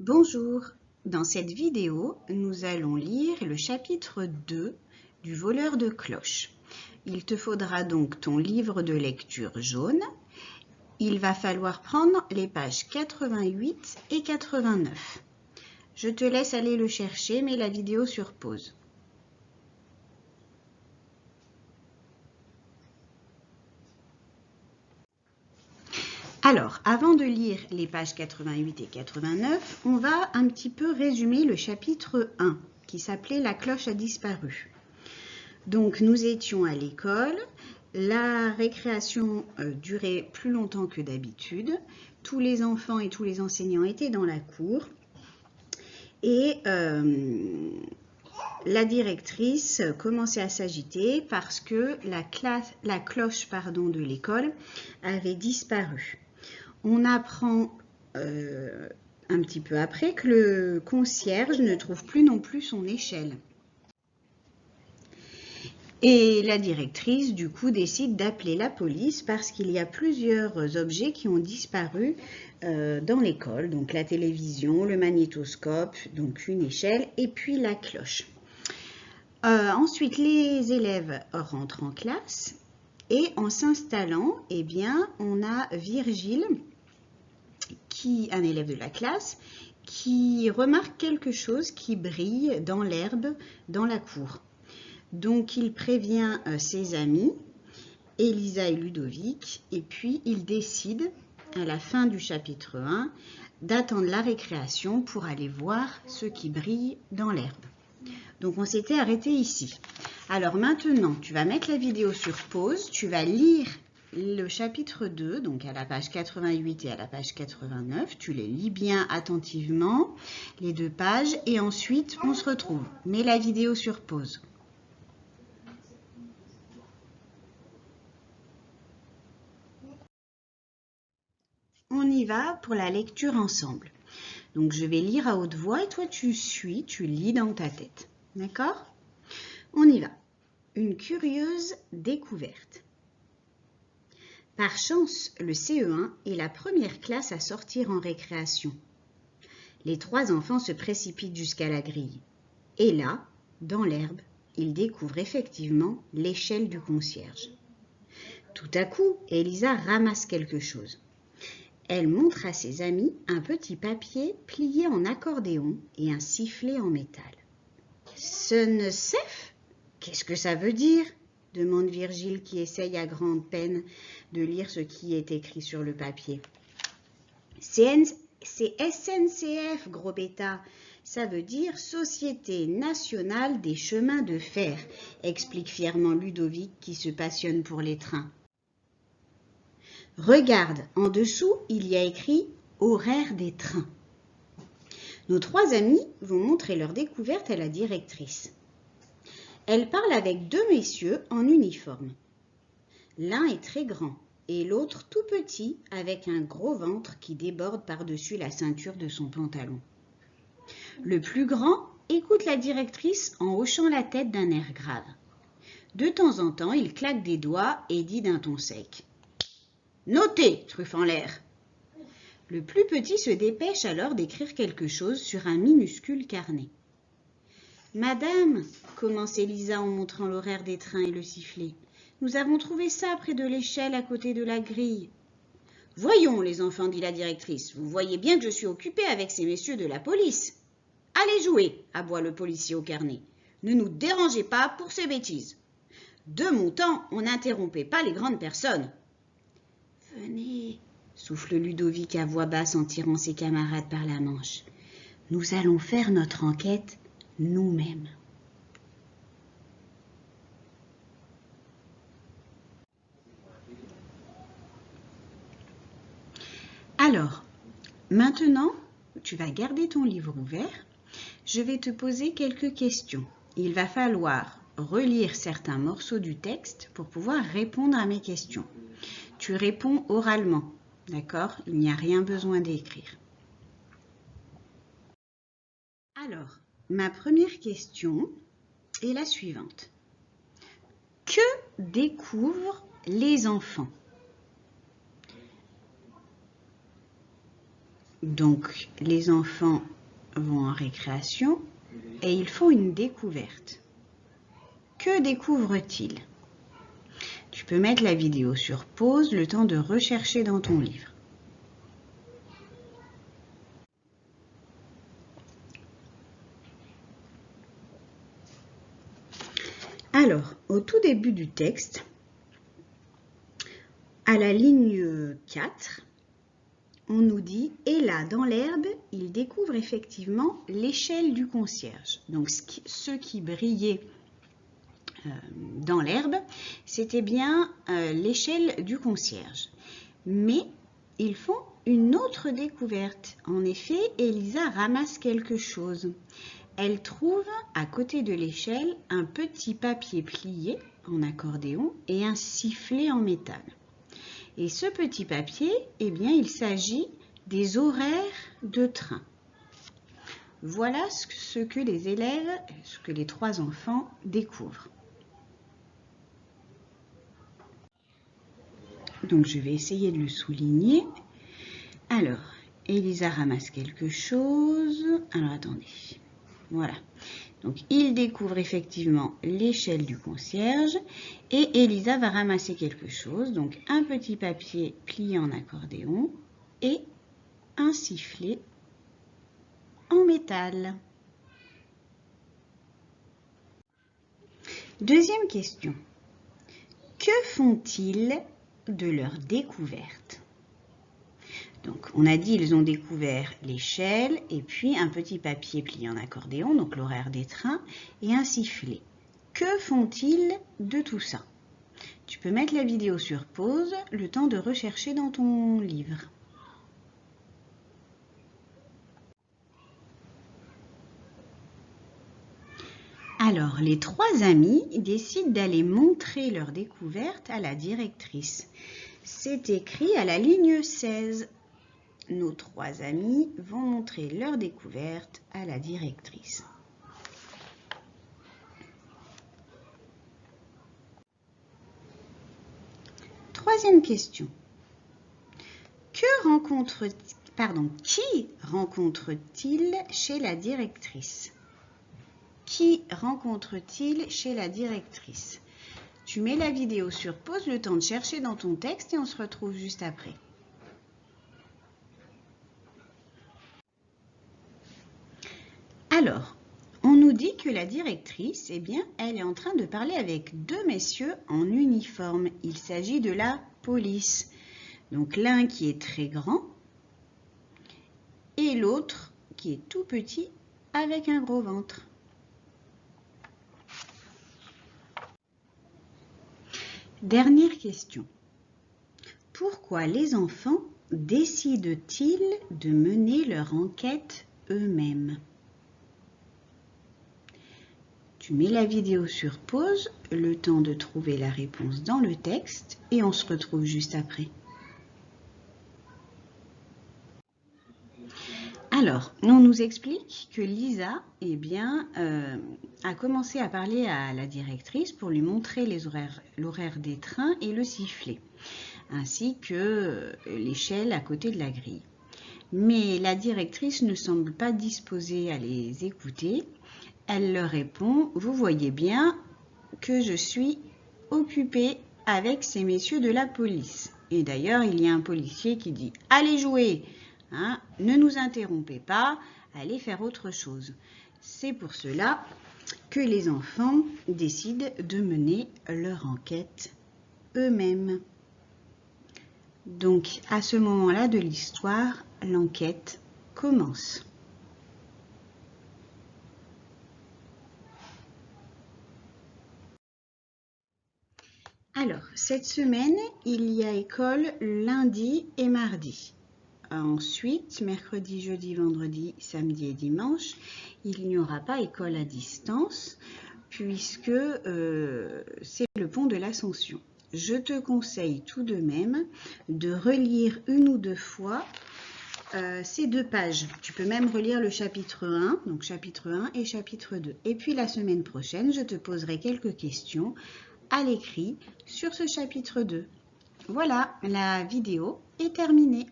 Bonjour, dans cette vidéo, nous allons lire le chapitre 2 du voleur de cloches. Il te faudra donc ton livre de lecture jaune. Il va falloir prendre les pages 88 et 89. Je te laisse aller le chercher, mets la vidéo sur pause. Alors, avant de lire les pages 88 et 89, on va un petit peu résumer le chapitre 1, qui s'appelait « La cloche a disparu ». Donc, nous étions à l'école, la récréation durait plus longtemps que d'habitude, tous les enfants et tous les enseignants étaient dans la cour, et la directrice commençait à s'agiter parce que la cloche de l'école avait disparu. On apprend un petit peu après que le concierge ne trouve plus non plus son échelle. Et la directrice, du coup, décide d'appeler la police parce qu'il y a plusieurs objets qui ont disparu dans l'école. Donc la télévision, le magnétoscope, donc une échelle et puis la cloche. Ensuite, les élèves rentrent en classe et en s'installant, eh bien, on a Virgile, un élève de la classe, qui remarque quelque chose qui brille dans l'herbe dans la cour. Donc il prévient ses amis, Elisa et Ludovic, et puis il décide, à la fin du chapitre 1, d'attendre la récréation pour aller voir ce qui brille dans l'herbe. Donc on s'était arrêté ici. Alors maintenant, tu vas mettre la vidéo sur pause, tu vas lire le chapitre 2, donc à la page 88 et à la page 89, tu les lis bien attentivement, les deux pages, et ensuite on se retrouve. Mets la vidéo sur pause. On y va pour la lecture ensemble. Donc je vais lire à haute voix et toi tu suis, tu lis dans ta tête. D'accord? On y va. Une curieuse découverte. Par chance, le CE1 est la première classe à sortir en récréation. Les trois enfants se précipitent jusqu'à la grille. Et là, dans l'herbe, ils découvrent effectivement l'échelle du concierge. Tout à coup, Elisa ramasse quelque chose. Elle montre à ses amis un petit papier plié en accordéon et un sifflet en métal. « SNCF ? Qu'est-ce que ça veut dire ?» demande Virgile qui essaye à grande peine de lire ce qui est écrit sur le papier. « C'est SNCF, gros bêta. Ça veut dire Société nationale des chemins de fer, explique fièrement Ludovic qui se passionne pour les trains. Regarde, en dessous, il y a écrit horaire des trains. Nos trois amis vont montrer leur découverte à la directrice. Elle parle avec deux messieurs en uniforme. L'un est très grand et l'autre tout petit avec un gros ventre qui déborde par-dessus la ceinture de son pantalon. Le plus grand écoute la directrice en hochant la tête d'un air grave. De temps en temps, il claque des doigts et dit d'un ton sec. « Notez, truffe en l'air !» Le plus petit se dépêche alors d'écrire quelque chose sur un minuscule carnet. « Madame, commence Elisa en montrant l'horaire des trains et le sifflet, nous avons trouvé ça près de l'échelle à côté de la grille. »« Voyons, les enfants, dit la directrice, vous voyez bien que je suis occupée avec ces messieurs de la police. »« Allez jouer, aboie le policier au carnet. Ne nous dérangez pas pour ces bêtises. De mon temps, on n'interrompait pas les grandes personnes. »« Venez, souffle Ludovic à voix basse en tirant ses camarades par la manche. Nous allons faire notre enquête nous-mêmes. Alors, maintenant, tu vas garder ton livre ouvert. Je vais te poser quelques questions. Il va falloir relire certains morceaux du texte pour pouvoir répondre à mes questions. Tu réponds oralement, d'accord? Il n'y a rien besoin d'écrire. Alors, ma première question est la suivante. Que découvrent les enfants? Donc, les enfants vont en récréation et ils font une découverte. Que découvrent-ils? Tu peux mettre la vidéo sur pause, le temps de rechercher dans ton livre. Alors, au tout début du texte, à la ligne 4, on nous dit « Et là, dans l'herbe, il découvre effectivement l'échelle du concierge. » Donc, ce qui brillait dans l'herbe, c'était bien l'échelle du concierge. Mais ils font une autre découverte. En effet, Elisa ramasse quelque chose. Elle trouve à côté de l'échelle un petit papier plié en accordéon et un sifflet en métal. Et ce petit papier, eh bien, il s'agit des horaires de train. Voilà ce que les élèves, ce que les 3 enfants découvrent. Donc, je vais essayer de le souligner. Alors, Elisa ramasse quelque chose. Alors, attendez. Voilà. Donc, il découvre effectivement l'échelle du concierge et Elisa va ramasser quelque chose. Donc, un petit papier plié en accordéon et un sifflet en métal. Deuxième question. Que font-ils de leur découverte? Donc, on a dit ils ont découvert l'échelle et puis un petit papier plié en accordéon, donc l'horaire des trains, et un sifflet. Que font-ils de tout ça? Tu peux mettre la vidéo sur pause, le temps de rechercher dans ton livre. Alors, les 3 amis décident d'aller montrer leur découverte à la directrice. C'est écrit à la ligne 16. Nos 3 amis vont montrer leur découverte à la directrice. Troisième question. Qui rencontre-t-il chez la directrice? Qui rencontre-t-il chez la directrice? Tu mets la vidéo sur pause, le temps de chercher dans ton texte et on se retrouve juste après. Alors, on nous dit que la directrice, eh bien, elle est en train de parler avec 2 messieurs en uniforme. Il s'agit de la police. Donc, l'un qui est très grand et l'autre qui est tout petit avec un gros ventre. Dernière question. Pourquoi les enfants décident-ils de mener leur enquête eux-mêmes? Tu mets la vidéo sur pause, le temps de trouver la réponse dans le texte et on se retrouve juste après. Alors, on nous explique que Lisa eh bien, a commencé à parler à la directrice pour lui montrer l'horaire des trains et le sifflet, ainsi que l'échelle à côté de la grille. Mais la directrice ne semble pas disposée à les écouter. Elle leur répond « Vous voyez bien que je suis occupée avec ces messieurs de la police. » Et d'ailleurs, il y a un policier qui dit « Allez jouer !» Hein, ne nous interrompez pas, allez faire autre chose. C'est pour cela que les enfants décident de mener leur enquête eux-mêmes. Donc, à ce moment-là de l'histoire, l'enquête commence. Alors, cette semaine, il y a école lundi et mardi. Ensuite, mercredi, jeudi, vendredi, samedi et dimanche, il n'y aura pas école à distance puisque c'est le pont de l'Ascension. Je te conseille tout de même de relire 1 ou 2 fois ces 2 pages. Tu peux même relire le chapitre 1, donc chapitre 1 et chapitre 2. Et puis la semaine prochaine, je te poserai quelques questions à l'écrit sur ce chapitre 2. Voilà, la vidéo est terminée.